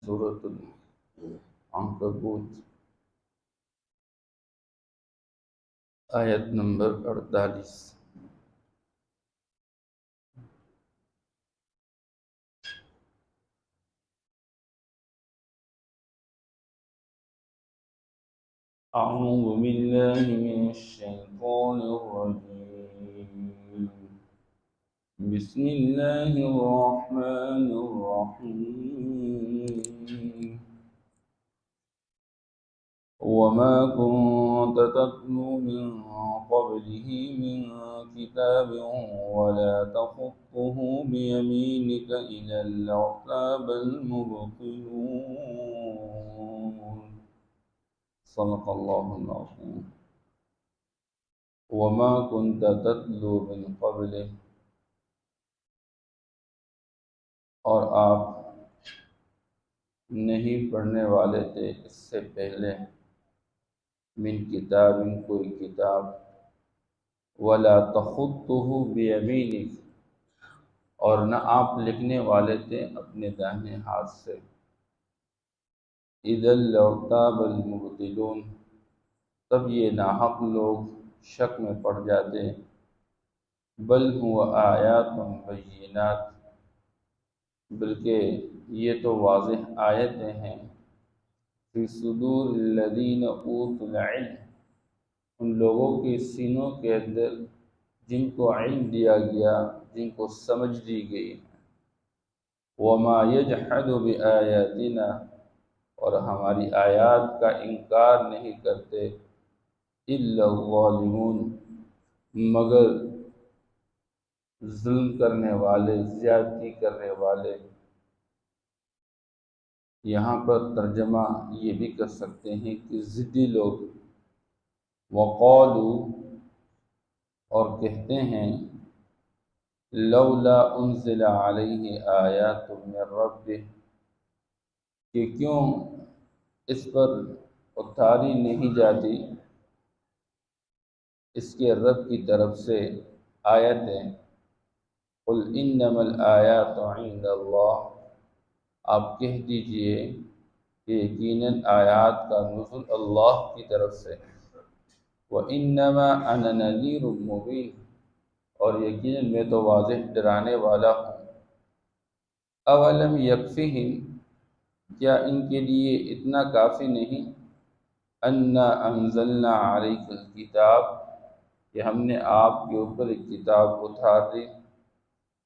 سورۃ العنکبوت آیت نمبر 48۔ اعوذ باللہ من الشیطان الرجیم، بسم اللہ الرحمن الرحیم۔ وما كنت تتلو من قبله من كتاب ولا تخطه بيمينك إذا لارتاب المبطلون۔ صدق اللہ العظیم۔ وما كنت تتلو من قبله، اور آپ نہیں پڑھنے والے تھے اس سے پہلے، من کتاب، کوئی کتاب، ولا تخطه بیمینک، اور نہ آپ لکھنے والے تھے اپنے داہنے ہاتھ سے۔ اذا لارتاب المبطلون، تب یہ ناحق لوگ شک میں پڑ جاتے۔ بل هو آیات بینات، بلکہ یہ تو واضح آیتیں ہیں، فی صدور الذین اوتوا العلم، ان لوگوں کے سینوں کے اندر جن کو علم دیا گیا، جن کو سمجھ دی گئی۔ وما یجحد بآیاتنا، اور ہماری آیات کا انکار نہیں کرتے، الا الظالمون، مگر ظلم کرنے والے، زیادتی کرنے والے۔ یہاں پر ترجمہ یہ بھی کر سکتے ہیں کہ ضدی لوگ۔ وقالوا، اور کہتے ہیں، لولا انزل علیہ آیات من ربہ، کہ کیوں اس پر اتاری نہیں جاتی اس کے رب کی طرف سے آیتیں۔ قل انما الآیات عند اللہ، آپ کہہ دیجئے کہ یقیناً آیات کا نزول اللہ کی طرف سے۔ وَإِنَّمَا أَنَا نَذِيرٌ مُّبِينٌ، اور یقیناً میں تو واضح ڈرانے والا ہوں۔ اولم یکفہم، کیا ان کے لیے اتنا کافی نہیں، انا انزلنا علیک الکتاب، کہ ہم نے آپ کے اوپر ایک کتاب اتار دی،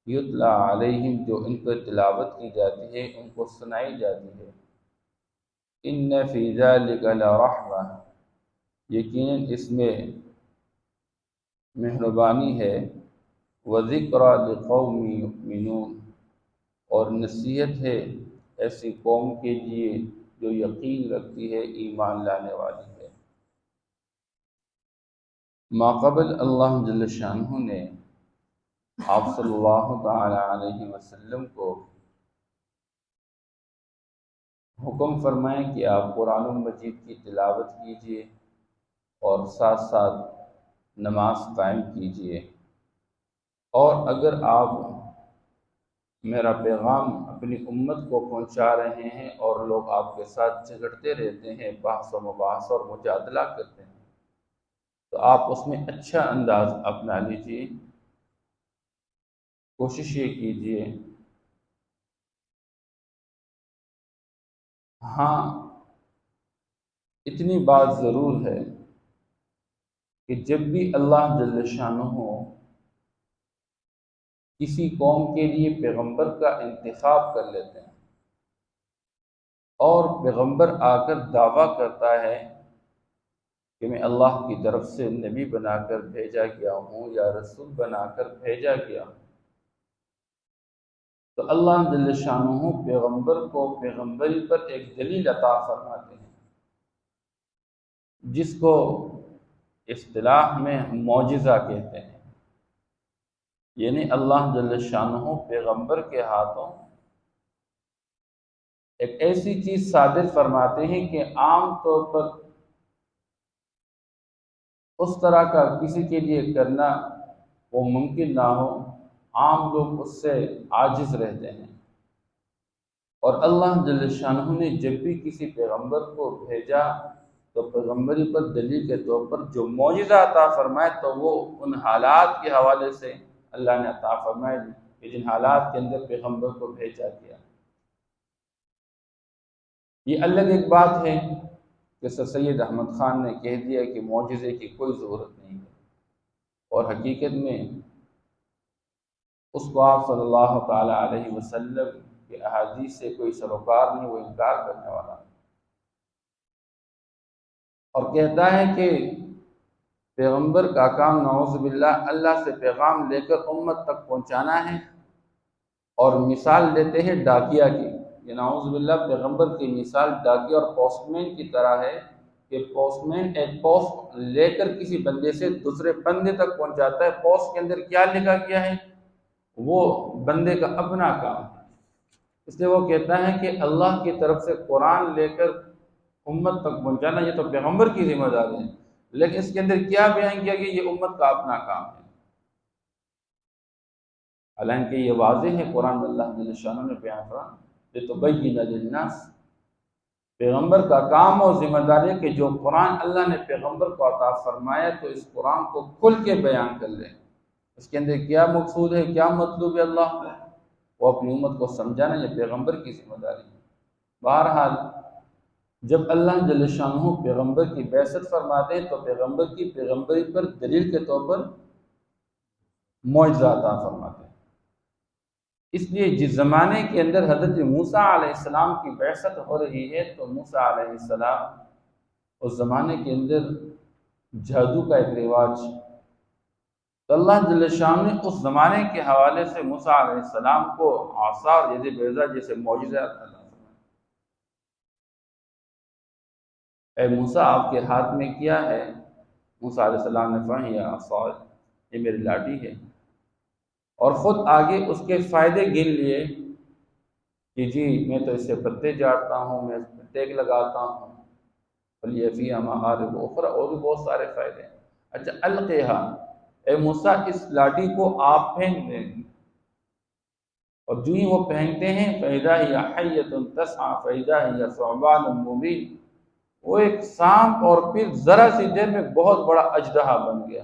یتلا علیہم، جو ان پر تلاوت کی جاتی ہے، ان کو سنائی جاتی ہے۔ ان فی ذلک لرحمہ، یقیناً اس میں مہربانی ہے، وذکریٰ لقوم یؤمنون، اور نصیحت ہے ایسی قوم کے لیے جو یقین رکھتی ہے، ایمان لانے والی ہے۔ ماقبل اللہ جل شانہ نے آپ صلی اللہ تعالی علیہ وسلم کو حکم فرمائے کہ آپ قرآن مجید کی تلاوت کیجیے اور ساتھ ساتھ نماز قائم کیجیے، اور اگر آپ میرا پیغام اپنی امت کو پہنچا رہے ہیں اور لوگ آپ کے ساتھ جھگڑتے رہتے ہیں، بحث و مباحث اور مجادلہ کرتے ہیں، تو آپ اس میں اچھا انداز اپنا لیجیے، کوشش یہ کیجیے۔ ہاں، اتنی بات ضرور ہے کہ جب بھی اللہ جل شانہ کسی قوم کے لیے پیغمبر کا انتخاب کر لیتے ہیں، اور پیغمبر آ کر دعویٰ کرتا ہے کہ میں اللہ کی طرف سے نبی بنا کر بھیجا گیا ہوں یا رسول بنا کر بھیجا گیا ہوں، تو اللہ جل شانہ پیغمبر کو پیغمبری پر ایک دلیل عطا فرماتے ہیں، جس کو اصطلاح میں ہم معجزہ کہتے ہیں۔ یعنی اللہ جل شانہ پیغمبر کے ہاتھوں ایک ایسی چیز صادر فرماتے ہیں کہ عام طور پر اس طرح کا کسی کے لیے کرنا وہ ممکن نہ ہو، عام لوگ اس سے عاجز رہتے ہیں۔ اور اللہ جل شانہ نے جب بھی کسی پیغمبر کو بھیجا تو پیغمبری پر دلیل کے طور پر جو معجزہ عطا فرمائے تو وہ ان حالات کے حوالے سے اللہ نے عطا فرمائے کہ جن حالات کے اندر پیغمبر کو بھیجا گیا۔ یہ الگ ایک بات ہے کہ سر سید احمد خان نے کہہ دیا کہ معجزے کی کوئی ضرورت نہیں ہے، اور حقیقت میں اس کو آپ صلی اللہ تعالی علیہ وسلم کے احادیث سے کوئی سروکار نہیں، وہ انکار کرنے والا، اور کہتا ہے کہ پیغمبر کا کام نعوذ باللہ اللہ سے پیغام لے کر امت تک پہنچانا ہے، اور مثال دیتے ہیں ڈاکیا کی، یہ نعوذ باللہ پیغمبر کی مثال ڈاکیا اور پوسٹ مین کی طرح ہے کہ پوسٹ مین ایک پوسٹ لے کر کسی بندے سے دوسرے بندے تک پہنچاتا ہے، پوسٹ کے اندر کیا لکھا گیا ہے وہ بندے کا اپنا کام ہے۔ اس لیے وہ کہتا ہے کہ اللہ کی طرف سے قرآن لے کر امت تک پہنچانا یہ تو پیغمبر کی ذمہ داری ہے، لیکن اس کے اندر کیا بیان کیا کہ یہ امت کا اپنا کام ہے، حالانکہ یہ واضح ہے قرآن میں اللہ جل شانہ نے بیان کرا لِتُبَيِّنَ لِلنَّاسِ، پیغمبر کا کام اور ذمہ داری ہے کہ جو قرآن اللہ نے پیغمبر کو عطا فرمایا تو اس قرآن کو کھل کے بیان کر لیں، اس کے اندر کیا مقصود ہے، کیا مطلوب ہے اللہ کو، وہ اپنی امت کو سمجھانا، یہ پیغمبر کی ذمہ داری ہے۔ بہرحال جب اللہ جل شانہ پیغمبر کی بعثت فرماتے ہیں تو پیغمبر کی پیغمبری پر دلیل کے طور پر معجزہ عطا فرماتے ہیں۔ اس لیے جس زمانے کے اندر حضرت موسیٰ علیہ السلام کی بعثت ہو رہی ہے تو موسیٰ علیہ السلام اس زمانے کے اندر جادو کا ایک رواج، تو اللہ جل شانہ نے اس زمانے کے حوالے سے موسیٰ علیہ السلام کو عصا اور ید بیضا جیسے معجزہ عطا فرمایا۔ اے موسیٰ آپ کے ہاتھ میں کیا ہے؟ موسیٰ علیہ السلام نے فرمایا یا عصا، یہ میری لاٹھی ہے، اور خود آگے اس کے فائدے گن لیے کہ جی میں تو اس سے پتے جاڑتا ہوں، میں اس میں ٹیک لگاتا ہوں، فَلِيَ فِيهَا مَآرِبُ أُخْرَى، اور بھی بہت سارے فائدے ہیں۔ اچھا القیہا، اے موسیٰ اس لاٹھی کو آپ پھینک دیں، اور جو ہی وہ پھینکتے ہیں فَإِذَا هِيَ حَيَّةٌ تَسْعَىٰ فَإِذَا هِيَ ثُعْبَانٌ مُّبِينٌ، وہ ایک سانپ اور پھر ذرا سی دیر میں بہت بڑا اژدہا بن گیا۔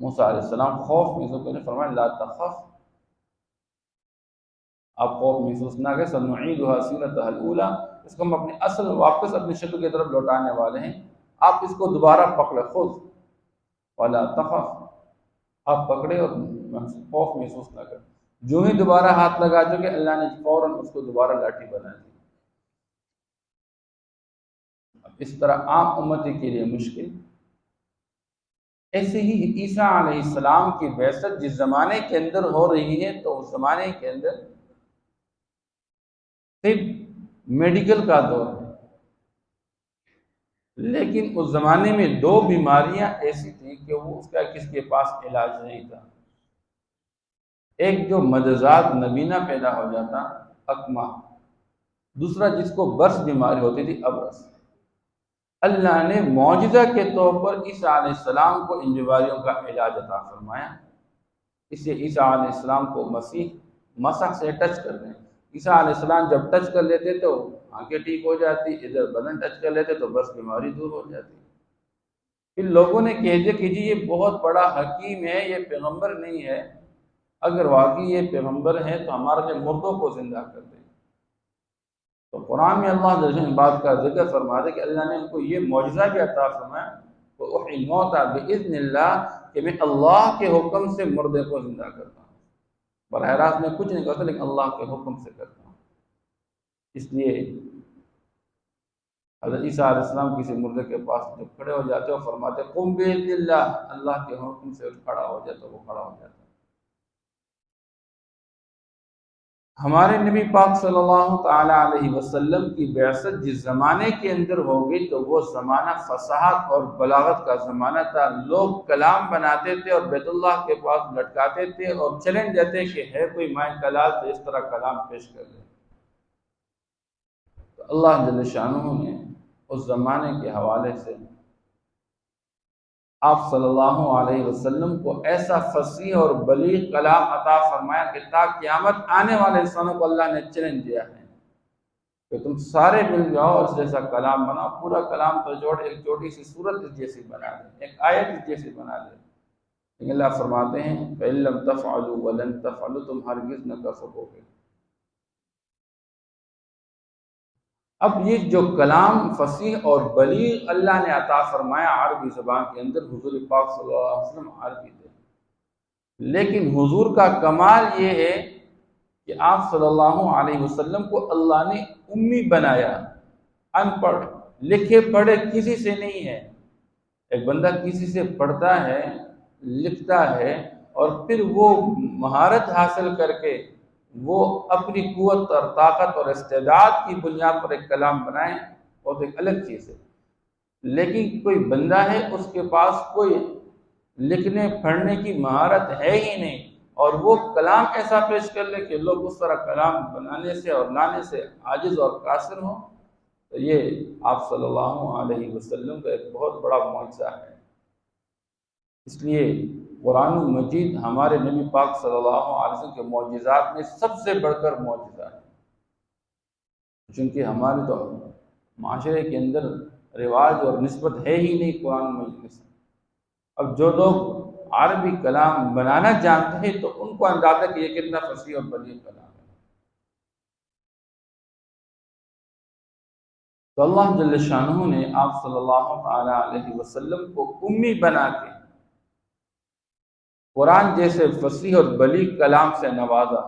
موسیٰ علیہ السلام خوف محسوس کرنے فرمایا لا تخف، آپ خوف محسوس نہ کریں، سنعیدها سیرتها الاولی، اس کو ہم اپنے اصل واپس اپنی شکل کی طرف لوٹانے والے ہیں، آپ اس کو دوبارہ پکڑے، خود ولا تخف، آپ پکڑے اور خوف محسوس نہ کریں، جو ہی دوبارہ ہاتھ لگا چکے اللہ نے فوراً اس کو دوبارہ لاٹھی بنا دی۔ اس طرح عام امتی کے لیے مشکل، ایسے ہی عیسیٰ علیہ السلام کی بعثت جس زمانے کے اندر ہو رہی ہے تو اس زمانے کے اندر طب میڈیکل کا دور ہے، لیکن اس زمانے میں دو بیماریاں ایسی تھیں کہ وہ اس کا کسی کے پاس علاج نہیں تھا، ایک جو مجزات نبینہ پیدا ہو جاتا اکمہ، دوسرا جس کو برس بیماری ہوتی تھی ابرس۔ اللہ نے معجزہ کے طور پر عیسیٰ علیہ السلام کو ان بیماریوں کا علاج عطا فرمایا، اس لیے عیسیٰ علیہ السلام کو مسیح مسح سے ٹچ کر دیں، عیسیٰ علیہ السلام جب ٹچ کر لیتے تو آنکھیں ٹھیک ہو جاتی، ادھر بدن ٹچ کر لیتے تو بس بیماری دور ہو جاتی۔ پھر لوگوں نے کہہ دیا کہ جی یہ بہت بڑا حکیم ہے، یہ پیغمبر نہیں ہے، اگر واقعی یہ پیغمبر ہے تو ہمارے لیے مردوں کو زندہ کر دیں۔ تو قرآن میں اللہ جل جلالہ بات کا ذکر فرماتے کہ اللہ نے ان کو یہ معجزہ بھی عطا فرمایا وَأُحْيِي الْمَوْتَىٰ بِإِذْنِ اللَّهِ، کہ میں اللہ کے حکم سے مردے کو زندہ کرتا ہوں، براہ راست میں کچھ نہیں کرتا لیکن اللہ کے حکم سے کرتا ہوں۔ اس لیے حضرت عیسیٰ علیہ السلام کسی مردے کے پاس جب کھڑے ہو جاتے اور فرماتے قُم بِإِذْنِ اللَّهِ، اللہ کے حکم سے کھڑا ہو جاتا، وہ کھڑا ہو جاتا۔ ہمارے نبی پاک صلی اللہ تعالی علیہ وسلم کی بعثت جس زمانے کے اندر ہو گئی تو وہ زمانہ فصاحت اور بلاغت کا زمانہ تھا، لوگ کلام بناتے تھے اور بیت اللہ کے پاس لٹکاتے تھے اور چیلنج دیتے کہ ہے کوئی مائیں کلام تو اس طرح کلام پیش کر دے۔ تو اللہ جل شانہ نے اس زمانے کے حوالے سے آپ صلی اللہ علیہ وسلم کو ایسا فصیح اور بلیغ کلام عطا فرمایا کہ تا قیامت آنے والے انسانوں کو اللہ نے چیلنج دیا ہے کہ تم سارے مل جاؤ اس جیسا کلام بناؤ، پورا کلام تو جوڑ ایک چھوٹی سی صورت اس جیسی بنا دے، ایک آیت اس جیسی بنا دے، لیکن اللہ فرماتے ہیں فَإِن لَّمْ تَفْعَلُوا وَلَن تَفْعَلُوا، تم ہرگز نہ کر سکو گے۔ اب یہ جو کلام فصیح اور بلیغ اللہ نے عطا فرمایا عربی زبان کے اندر، حضور پاک صلی اللہ علیہ وسلم عربی تھے، لیکن حضور کا کمال یہ ہے کہ آپ صلی اللہ علیہ وسلم کو اللہ نے امی بنایا، ان پڑھ، لکھے پڑھے کسی سے نہیں ہے۔ ایک بندہ کسی سے پڑھتا ہے، لکھتا ہے، اور پھر وہ مہارت حاصل کر کے وہ اپنی قوت اور طاقت اور استعداد کی بنیاد پر ایک کلام بنائے، وہ تو ایک الگ چیز ہے۔ لیکن کوئی بندہ ہے اس کے پاس کوئی لکھنے پڑھنے کی مہارت ہے ہی نہیں، اور وہ کلام ایسا پیش کر لے کہ لوگ اس طرح کلام بنانے سے اور لانے سے عاجز اور قاصر ہوں، تو یہ آپ صلی اللہ علیہ وسلم کا ایک بہت بڑا معجزہ ہے۔ اس لیے قرآن مجید ہمارے نبی پاک صلی اللہ علیہ وسلم کے معجزات میں سب سے بڑھ کر معجزہ ہے، چونکہ ہمارے تو معاشرے کے اندر رواج اور نسبت ہے ہی نہیں قرآن مجید سے۔ اب جو لوگ عربی کلام بنانا جانتے ہیں تو ان کو اندازہ کہ یہ کتنا فصیح اور بلیغ کلام ہے۔ تو اللہ جل شانہ نے آپ صلی اللہ تعالی علیہ وسلم کو امی بنا کے قرآن جیسے فصیح اور بلیغ کلام سے نوازا۔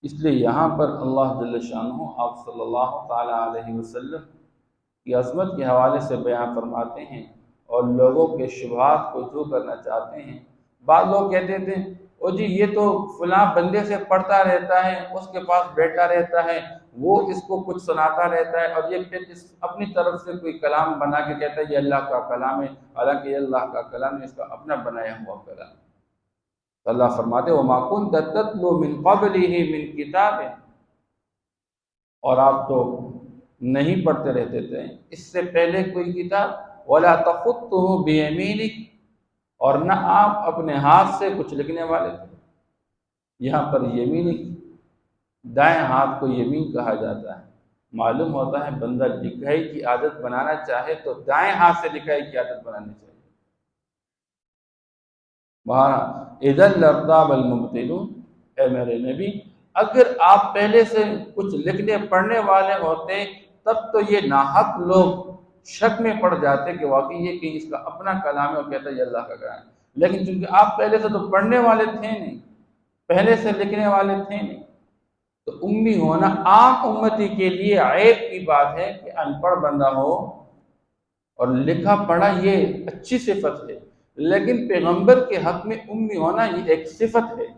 اس لیے یہاں پر اللہ جل شانہ آپ صلی اللہ تعالی علیہ وسلم کی عظمت کے حوالے سے بیان فرماتے ہیں اور لوگوں کے شبہات کو دور کرنا چاہتے ہیں۔ بعض لوگ کہتے تھے او جی یہ تو فلاں بندے سے پڑھتا رہتا ہے، اس کے پاس بیٹھا رہتا ہے، وہ اس کو کچھ سناتا رہتا ہے، اور یہ پھر اپنی طرف سے کوئی کلام بنا کے کہتا ہے یہ اللہ کا کلام ہے، حالانکہ یہ اللہ کا کلام ہے، اس کا اپنا بنایا ہوا کلام۔ تو اللہ فرماتے وَمَا كُنْتَ تَتْلُو مِنْ قَبْلِهِ مِنْ كِتَابٍ، اور آپ تو نہیں پڑھتے رہتے تھے اس سے پہلے کوئی کتاب، وَلَا تَخُطُّهُ بِيَمِينِكَ، اور نہ آپ اپنے ہاتھ سے کچھ لکھنے والے تھے۔ یہاں پر یمین، دائیں ہاتھ کو یمین کہا جاتا ہے۔ معلوم ہوتا ہے بندہ لکھائی کی عادت بنانا چاہے تو دائیں ہاتھ سے لکھائی کی عادت بنانی چاہیے۔ اِذًا لَارْتَابَ الْمُبْطِلُونَ، اے میرے نبی اگر آپ پہلے سے کچھ لکھنے پڑھنے والے ہوتے تب تو یہ ناحق لوگ شک میں پڑ جاتے کہ واقعی یہ کہ اس کا اپنا کلام ہے اور کہتا ہے یہ اللہ کا کلام ہے۔ لیکن چونکہ آپ پہلے سے تو پڑھنے والے تھے نہیں، پہلے سے لکھنے والے تھے نہیں، تو امی ہونا عام امتی کے لیے عیب کی بات ہے کہ ان پڑھ بندہ ہو اور لکھا پڑھا یہ اچھی صفت ہے، لیکن پیغمبر کے حق میں امی ہونا یہ ایک صفت ہے۔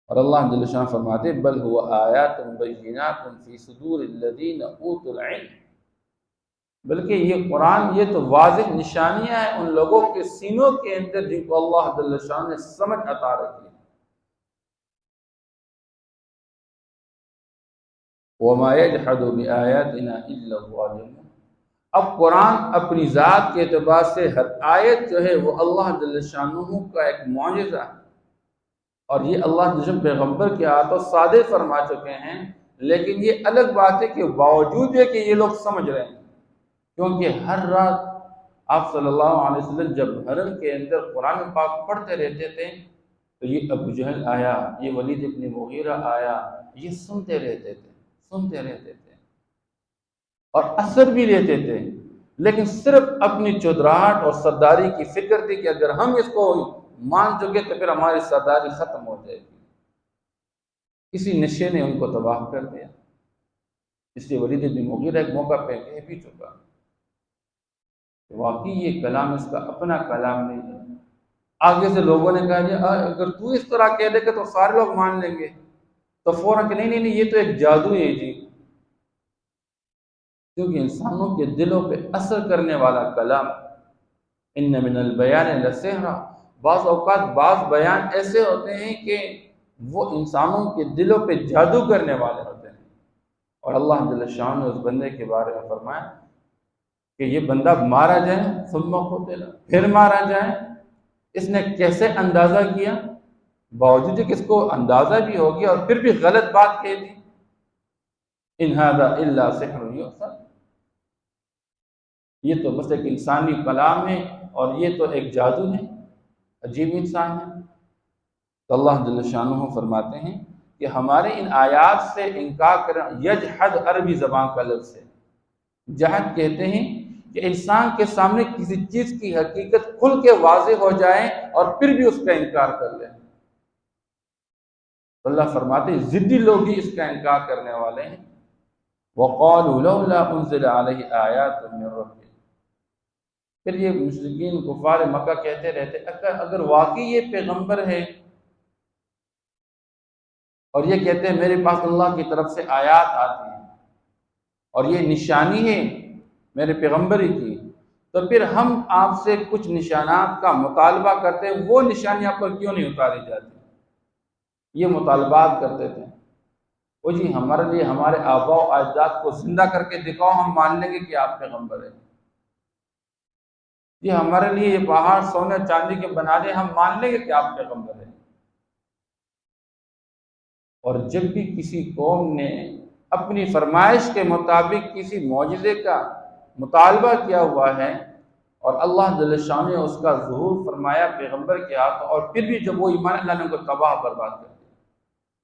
اور اللہ جل شان فرماتے بل هو آیات بینات فی صدور الذین اوتوا العلم، بلکہ یہ قرآن یہ تو واضح نشانیاں ہیں ان لوگوں کے سینوں کے اندر جن کو اللہ جل شان نے سمجھ عطا رکھی ہے۔ وما یجحد بآیاتنا الا الظالمون، اب قرآن اپنی ذات کے اعتبار سے ہر آیت جو ہے وہ اللہ جل شانہ کا ایک معجزہ ہے، اور یہ اللہ جل پیغمبر کے ہاتھوں صادر فرما چکے ہیں، لیکن یہ الگ بات ہے کہ باوجود ہے کہ یہ لوگ سمجھ رہے ہیں، کیونکہ ہر رات آپ صلی اللہ علیہ وسلم جب حرم کے اندر قرآن پاک پڑھتے رہتے تھے تو یہ ابو جہل آیا، یہ ولید ابن مغیرہ آیا، یہ سنتے رہتے تھے اور اثر بھی لیتے تھے، لیکن صرف اپنی چودراہٹ اور سرداری کی فکر تھی کہ اگر ہم اس کو مان چکے تو پھر ہماری سرداری ختم ہو جائے گی۔ اسی نشے نے ان کو تباہ کر دیا۔ اس لیے ولید بن مغیرہ ایک موقع پہ کہہ بھی چکا کہ واقعی یہ کلام اس کا اپنا کلام نہیں ہے۔ آگے سے لوگوں نے کہا جی اگر تو اس طرح کہہ دے گا تو سارے لوگ مان لیں گے، تو فوراً کہ نہیں یہ تو ایک جادو ہے جی، کیونکہ انسانوں کے دلوں پہ اثر کرنے والا کلام، ان من البیان لسحرا، بعض اوقات بعض بیان ایسے ہوتے ہیں کہ وہ انسانوں کے دلوں پہ جادو کرنے والے ہوتے ہیں۔ اور اللہ جل شان نے اس بندے کے بارے میں فرمایا کہ یہ بندہ مارا جائے، ثم قتل، پھر مارا جائے، اس نے کیسے اندازہ کیا؟ باوجود کہ اس کو اندازہ بھی ہو گیا اور پھر بھی غلط بات کہہ دی، ان ھذا الا سحر یؤثر، یہ تو بس ایک انسانی کلام ہے اور یہ تو ایک جادو ہے، عجیب انسان ہے۔ تو اللہ جل شانہ فرماتے ہیں کہ ہمارے ان آیات سے انکار کرنا، یجحد عربی زبان کا لفظ ہے، جہد کہتے ہیں کہ انسان کے سامنے کسی چیز کی حقیقت کھل کے واضح ہو جائے اور پھر بھی اس کا انکار کر لیں۔ اللہ فرماتے ہیں ضدی لوگ ہی اس کا انکار کرنے والے ہیں۔ وَقَالُوا لَوْلَا أُنزِلَ عَلَيْهِ آيَاتٌ مِّن رَّبِّهِ، پھر یہ مشرکین کفار مکہ کہتے رہتے اگر واقعی یہ پیغمبر ہے اور یہ کہتے ہیں میرے پاس اللہ کی طرف سے آیات آتی ہیں اور یہ نشانی ہے میرے پیغمبری کی، تو پھر ہم آپ سے کچھ نشانات کا مطالبہ کرتے ہیں، وہ نشانیاں پر کیوں نہیں اتاری جاتی؟ یہ مطالبات کرتے تھے، وہ جی ہمارے لیے ہمارے آباء و اجداد کو زندہ کر کے دکھاؤ، ہم مان لیں گے کہ آپ پیغمبر ہیں۔ جی ہمارے لیے یہ پہاڑ سونے چاندی کے بنا دیں، ہم مان لیں گے کہ آپ پیغمبر ہیں۔ اور جب بھی کسی قوم نے اپنی فرمائش کے مطابق کسی معجزے کا مطالبہ کیا ہوا ہے اور اللہ جل شانہ نے اس کا ظہور فرمایا پیغمبر کے ہاتھ، اور پھر بھی جب وہ ایمان، اللہ نے ان کو تباہ برباد کر دیا۔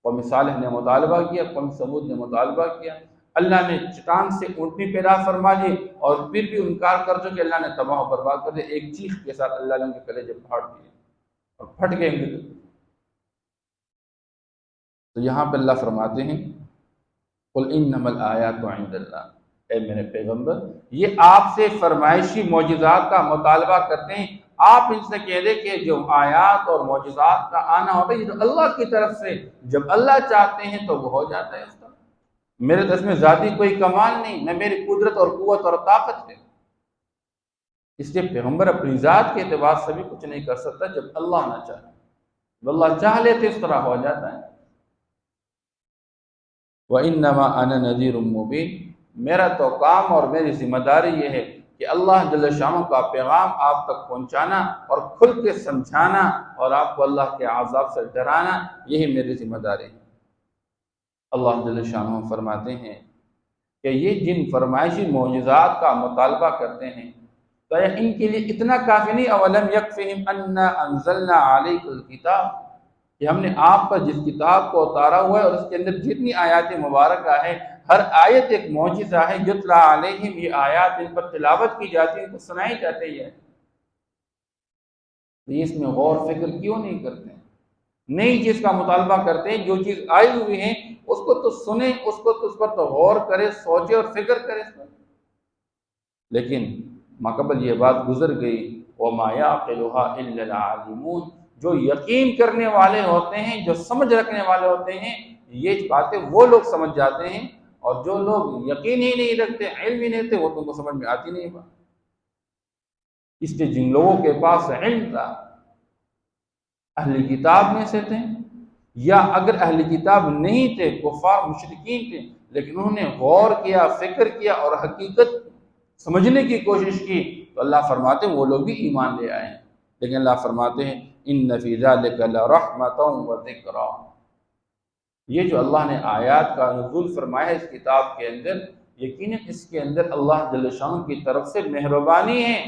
قوم صالح نے مطالبہ کیا، قوم سمود نے مطالبہ کیا، اللہ نے چٹان سے اونٹنی پیدا فرما دی اور پھر بھی انکار کر چکے، اللہ نے تباہ و برباد کر دیا۔ ایک چیخ کے ساتھ اللہ نے ان کے کلیجے پھاڑ دیے اور پھٹ گئے۔ تو یہاں پہ اللہ فرماتے ہیں قل انما الآیات عند اللہ، اے میرے پیغمبر یہ آپ سے فرمائشی معجزات کا مطالبہ کرتے ہیں، آپ ان سے کہہ دیں کہ جو آیات اور معجزات کا آنا ہوتا ہے یہ تو اللہ کی طرف سے، جب اللہ چاہتے ہیں تو وہ ہو جاتا ہے اس کا، میرے دس میں ذاتی کوئی کمال نہیں، نہ میری قدرت اور قوت اور طاقت ہے۔ اس لیے پیغمبر اپنی ذات کے اعتبار سے بھی کچھ نہیں کر سکتا جب اللہ نہ چاہے، جب اللہ چاہ لیتے اس طرح ہو جاتا ہے۔ وَإِنَّمَا أَنَا نَذِيرٌ مُّبِينٌ، میرا تو کام اور میری ذمہ داری یہ ہے کہ اللہ جل شانہ کا پیغام آپ تک پہنچانا اور کھل کے سمجھانا اور آپ کو اللہ کے عذاب سے ڈرانا، یہی میری ذمہ داری ہے۔ اللہ جل شانہ فرماتے ہیں کہ یہ جن فرمائشی معجزات کا مطالبہ کرتے ہیں تو ان کے لیے اتنا کافی نہیں، اولم یکفہم انا انزلنا علیک الکتاب، کہ ہم نے آپ پر جس کتاب کو اتارا ہوا ہے اور اس کے اندر جتنی آیات مبارکہ ہے، ہر آیت ایک معجزہ ہے، یتلا علیہم، یہ آیات ان پر تلاوت کی جاتی ہے، ان کو سنائی جاتی ہے، یہ اس میں غور فکر کیوں نہیں کرتے ہیں؟ نئی چیز کا مطالبہ کرتے ہیں، جو چیز آئی ہوئی ہے اس کو تو سنیں، اس کو تو اس پر تو غور کرے، سوچے اور فکر کرے اس پر۔ لیکن ماقبل یہ بات گزر گئی، وَمَا يَعْقِلُهَا إِلَّا الْعَالِمُونَ، جو یقین کرنے والے ہوتے ہیں، جو سمجھ رکھنے والے ہوتے ہیں، یہ باتیں وہ لوگ سمجھ جاتے ہیں، اور جو لوگ یقین ہی نہیں رکھتے، علم ہی نہیں رکھتے، وہ تو ان کو سمجھ میں آتی نہیں بات۔ اس لیے جن لوگوں کے پاس علم تھا، اہل کتاب میں سے تھے، یا اگر اہل کتاب نہیں تھے، کفار مشرکین تھے، لیکن انہوں نے غور کیا، فکر کیا اور حقیقت سمجھنے کی کوشش کی، تو اللہ فرماتے ہیں وہ لوگ بھی ایمان لے آئے ہیں۔ لیکن اللہ فرماتے ہیں ان فی ذلک لرحمۃ وذکریٰ، یہ جو اللہ نے آیات کا نزول فرمایا ہے اس کتاب کے اندر، یقیناً اس کے اندر اللہ جل شانہ کی طرف سے مہربانی ہے۔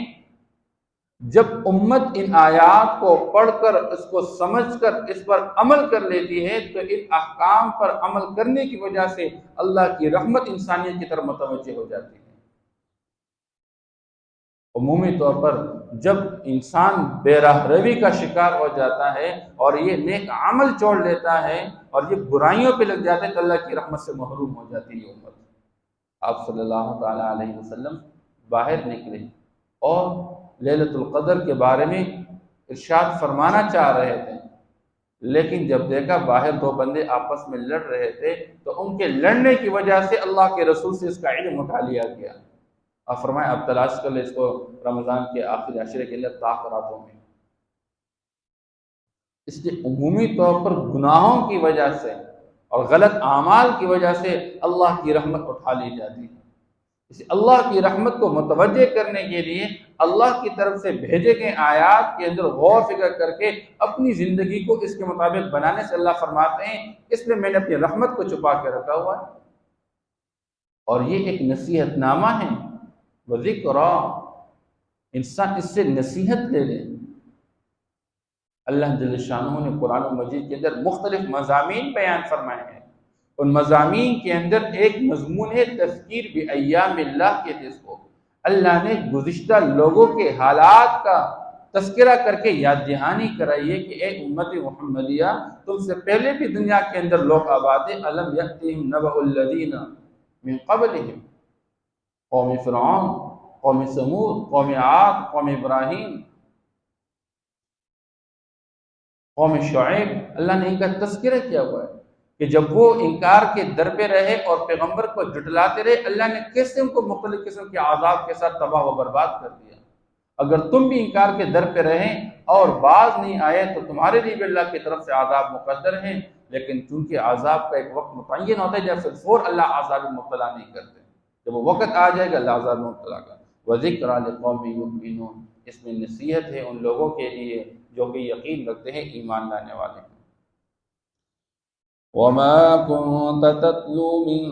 جب امت ان آیات کو پڑھ کر، اس کو سمجھ کر، اس پر عمل کر لیتی ہے تو ان احکام پر عمل کرنے کی وجہ سے اللہ کی رحمت انسانیت کی طرف متوجہ ہو جاتی ہے۔ عمومی طور پر جب انسان بے راہ روی کا شکار ہو جاتا ہے اور یہ نیک عمل چھوڑ لیتا ہے اور یہ برائیوں پہ لگ جاتا ہے تو اللہ کی رحمت سے محروم ہو جاتی ہے امت۔ آپ صلی اللہ تعالیٰ علیہ وسلم باہر نکلے اور لیلۃ القدر کے بارے میں ارشاد فرمانا چاہ رہے تھے، لیکن جب دیکھا باہر دو بندے آپس میں لڑ رہے تھے تو ان کے لڑنے کی وجہ سے اللہ کے رسول سے اس کا علم اٹھا لیا گیا۔ آپ فرمائیں اب تلاش کر لیں اس کو رمضان کے آخری عشرے کے اندر تاخراتوں میں۔ اس لیے عمومی طور پر گناہوں کی وجہ سے اور غلط اعمال کی وجہ سے اللہ کی رحمت اٹھا لی جاتی ہے، اس اللہ کی رحمت کو متوجہ کرنے کے لیے اللہ کی طرف سے بھیجے گئے آیات کے اندر غور فکر کر کے اپنی زندگی کو اس کے مطابق بنانے سے اللہ فرماتے ہیں اس میں میں نے اپنی رحمت کو چھپا کے رکھا ہوا ہے۔ اور یہ ایک نصیحت نامہ ہے، وذکرا، انسان اس سے نصیحت لے لے۔ اللہ جل شانہ نے قرآن مجید کے اندر مختلف مضامین بیان فرمائے ہیں، ان مضامین کے اندر ایک مضمون ہے تذکیر بایام اللہ کے، جس کو اللہ نے گزشتہ لوگوں کے حالات کا تذکرہ کر کے یاد دہانی کرائی ہے کہ اے امت محمدیہ، تم سے پہلے بھی دنیا کے اندر لوگ آباد ہیں۔ الم یأتہم نبأ الذین من قبلہم، قوم فرعون، قوم سمود، قوم عاد، قوم ابراہیم، قوم شعیب، اللہ نے ان کا تذکرہ کیا ہوا ہے کہ جب وہ انکار کے در پہ رہے اور پیغمبر کو جھٹلاتے رہے، اللہ نے کیسے ان کو مختلف قسم کے عذاب کے ساتھ تباہ و برباد کر دیا۔ اگر تم بھی انکار کے در پہ رہیں اور باز نہیں آئے تو تمہارے لیے بھی اللہ کی طرف سے عذاب مقدر ہیں، لیکن چونکہ عذاب کا ایک وقت متعین ہوتا ہے جب پھر فور اللہ عذاب مبتلا نہیں کرتے، جب وہ وقت آ جائے گا اللہ عذاب مبتلا کا۔ وَذِكْرَى لِقَوْمٍ يُؤْمِنُونَ، اس میں نصیحت ہے ان لوگوں کے لیے جو کہ یقین رکھتے ہیں، ایمان لانے والے ہیں۔ وَمَا كُنْتَ تَتْلُو مِن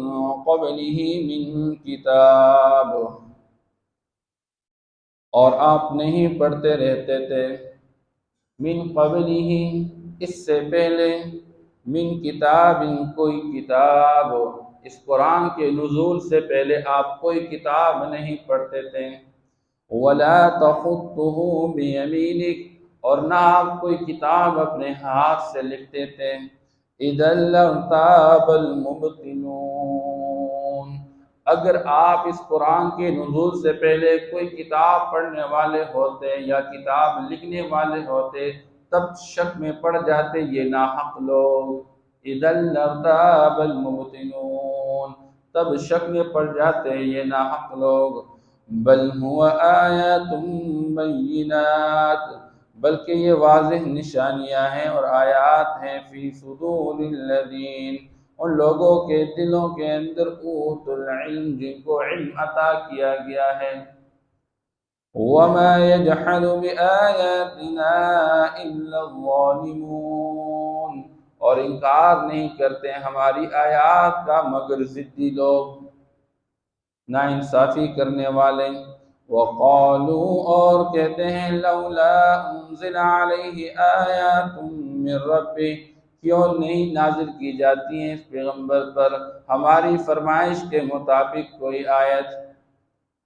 قَبْلِهِ مِن كِتَابٍ، اور آپ نہیں پڑھتے رہتے تھے، من قبلہ، اس سے پہلے، من کتاب، کوئی کتاب، اس قرآن کے نزول سے پہلے آپ کوئی کتاب نہیں پڑھتے تھے، ولا تخطہ بیمینک، اور نہ آپ کوئی کتاب اپنے ہاتھ سے لکھتے تھے، اذا لارتاب المبطلون، اگر آپ اس قرآن کے نزول سے پہلے کوئی کتاب پڑھنے والے ہوتے یا کتاب لکھنے والے ہوتے تب شک میں پڑ جاتے یہ ناحق لوگ، اذا لارتاب المبطلون، تب شک میں پڑ جاتے یہ ناحق لوگ، بل هو آیات بینات، بلکہ یہ واضح نشانیاں ہیں اور آیات ہیں، فی صدور الذین، ان لوگوں کے دلوں کے اندر، اوت العلم، جن کو علم عطا کیا گیا ہے، وما يجحد بآیاتنا الا الظالمون، اور انکار نہیں کرتے ہماری آیات کا مگر ضدی لوگ، نا انصافی کرنے والے۔ وقالوا، اور کہتے ہیں، لولا انزل علیہ آیات من ربہ، کیوں نہیں نازل کی جاتی ہیں اس پیغمبر پر ہماری فرمائش کے مطابق کوئی آیت،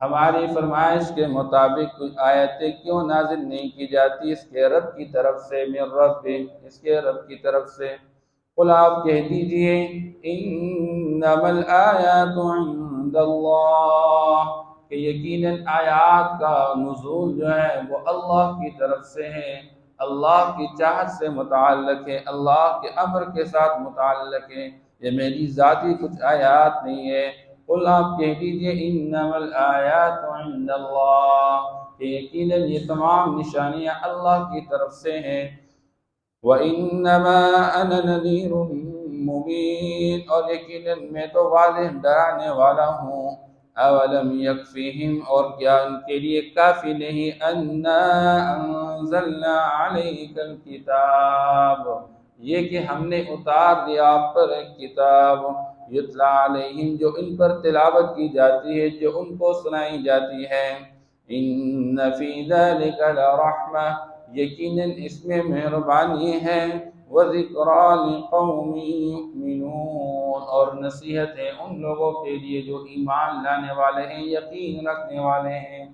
ہماری فرمائش کے مطابق کوئی آیتیں کیوں نازل نہیں کی جاتی اس کے رب کی طرف سے، من رب، اس کے رب کی طرف سے۔ قل، آپ کہہ دیجئے، انما الآیات عند اللہ، کہ یقیناً آیات کا نزول جو ہے وہ اللہ کی طرف سے ہے، اللہ کی چاہت سے متعلق ہے، اللہ کے امر کے ساتھ متعلق ہے، یہ میری ذاتی کچھ آیات نہیں ہے۔ قل، آپ کہہ دیجئے، انما الآیات عند اللہ، کہ یقیناً یہ تمام نشانیاں اللہ کی طرف سے ہیں، وَإِنَّمَا أَنَا نَذِيرٌ مُبِينٌ، اور یقیناً میں تو واضح ڈرانے والا ہوں، اولم یکفیہم، اور کیا ان کے لیے کافی نہیں، انا انزلنا علیک الکتاب، یہ کہ ہم نے اتار دیا آپ پر ایک کتاب، یتلا علیہم، جو ان پر تلاوت کی جاتی ہے، جو ان کو سنائی جاتی ہے، ان فی ذلک لرحمہ، یقیناً اس میں مہربانی ہے، وذکریٰ لقوم یؤمنون، اور نصیحت ہے ان لوگوں کے لیے جو ایمان لانے والے ہیں، یقین رکھنے والے ہیں۔